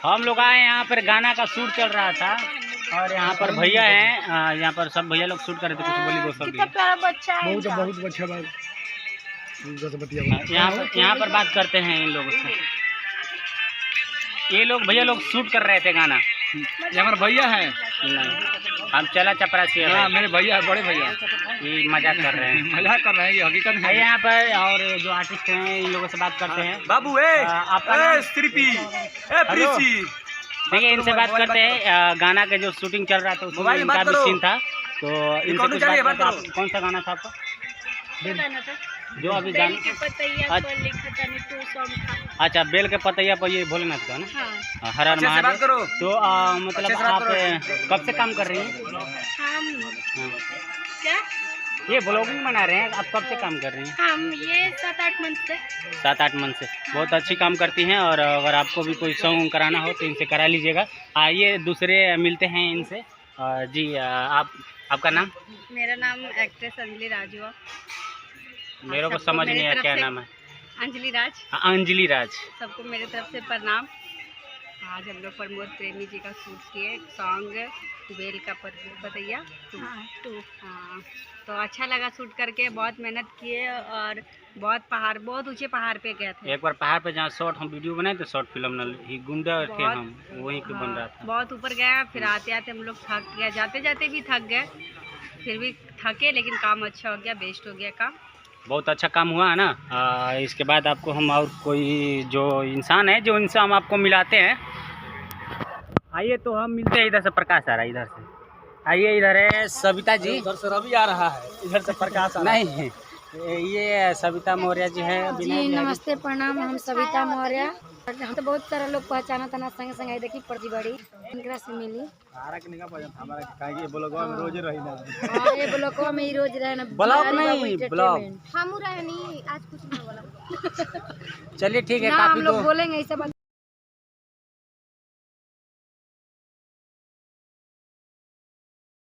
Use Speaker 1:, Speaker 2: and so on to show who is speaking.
Speaker 1: हम लोग आए यहाँ पर गाना का शूट चल रहा था और यहाँ पर भैया हैं, यहाँ पर सब भैया लोग शूट कर रहे थे। कुछ बोली दोस्तों
Speaker 2: कितना प्यारा बच्चा है
Speaker 3: बहुत अच्छा बात।
Speaker 1: यहाँ पर बात करते हैं इन लोगों से। ये लोग भैया लोग शूट कर रहे थे गाना।
Speaker 3: ये हमारे भैया हैं।
Speaker 1: नहीं, हम चला चपरासी है।
Speaker 3: हाँ, मेरे भैया बड़े भैया।
Speaker 1: ये मजाक कर रहे हैं।
Speaker 3: मजाक कर रहे हैं, ये हकीकत है।
Speaker 1: यहाँ पर और जो आर्टिस्ट हैं इन लोगों से बात करते हैं।
Speaker 3: बाबू
Speaker 1: देखिए इनसे बात करते हैं। गाना के जो शूटिंग चल रहा था उसमें इनका भी सीन था, तो इनसे कुछ बात करते हैं। कौन सा गाना था आपका जो अभी गाना? अच्छा, बेल के पतैया पर ये भोलेनाथ का ना।
Speaker 2: हाँ।
Speaker 1: हर हर महादेव। तो मतलब आप कब से काम कर रही हैं?
Speaker 2: क्या
Speaker 1: ये ब्लॉगिंग बना रहे हैं, आप कब से काम कर रही हैं?
Speaker 2: हम ये 7-8 मंथ से।
Speaker 1: 7-8 मंथ से। बहुत अच्छी काम करती हैं और अगर आपको भी कोई सॉन्ग कराना हो तो इनसे करा लीजिएगा। आइए दूसरे मिलते हैं इनसे। जी आपका नाम?
Speaker 2: मेरा नाम एक्ट्रेस अंजलि राज हुआ।
Speaker 1: मेरे को समझ नहीं आया क्या नाम है।
Speaker 2: अंजलि राज।
Speaker 1: अंजलि राज।
Speaker 2: सबको मेरे तरफ से प्रणाम। आज हम लोग प्रमोद प्रेमी जी का शूट किए सॉन्ग बेल का पतैया 2। हाँ, तो अच्छा लगा शूट करके। बहुत मेहनत किए और बहुत ऊंचे पहाड़ पे गए थे।
Speaker 1: एक बार पहाड़ पे जहाँ शॉर्ट हम वीडियो बनाए थे, शॉर्ट फिल्म ही गुंडा थे हम, वहीं पे बन रहा था।
Speaker 2: बहुत ऊपर गया, फिर आते आते हम लोग थक गए, जाते जाते भी थक गए, फिर भी थके, लेकिन काम अच्छा हो गया, बेस्ट हो गया काम।
Speaker 1: बहुत अच्छा काम हुआ है ना। इसके बाद आपको हम और कोई जो इंसान है जो इनसे हम आपको मिलाते हैं। आइए तो हम मिलते हैं। इधर से प्रकाश आ रहा है, इधर से आइए। इधर है सविता जी।
Speaker 3: उधर से रवि आ रहा है, इधर से प्रकाश आ रहा है।
Speaker 1: नहीं, ये सविता मौर्य जी है।
Speaker 4: जी नमस्ते, प्रणाम। हम सविता मौर्य। हम तो बहुत सारा लोग पहचाना था ना, संग संग आई देखी परजी बड़ी इनकरा से मिली।
Speaker 3: हमारा काहे ये ब्लॉगवा में रोज रही ना।
Speaker 4: हां, ये ब्लॉगवा में ही रोज रहे ना।
Speaker 1: ब्लॉग नहीं, ब्लॉग
Speaker 4: हम रहनी आज कुछ ना बोला।
Speaker 1: चलिए ठीक है,
Speaker 4: ना
Speaker 1: काफी
Speaker 4: हम लोग बोलेंगे ऐसा।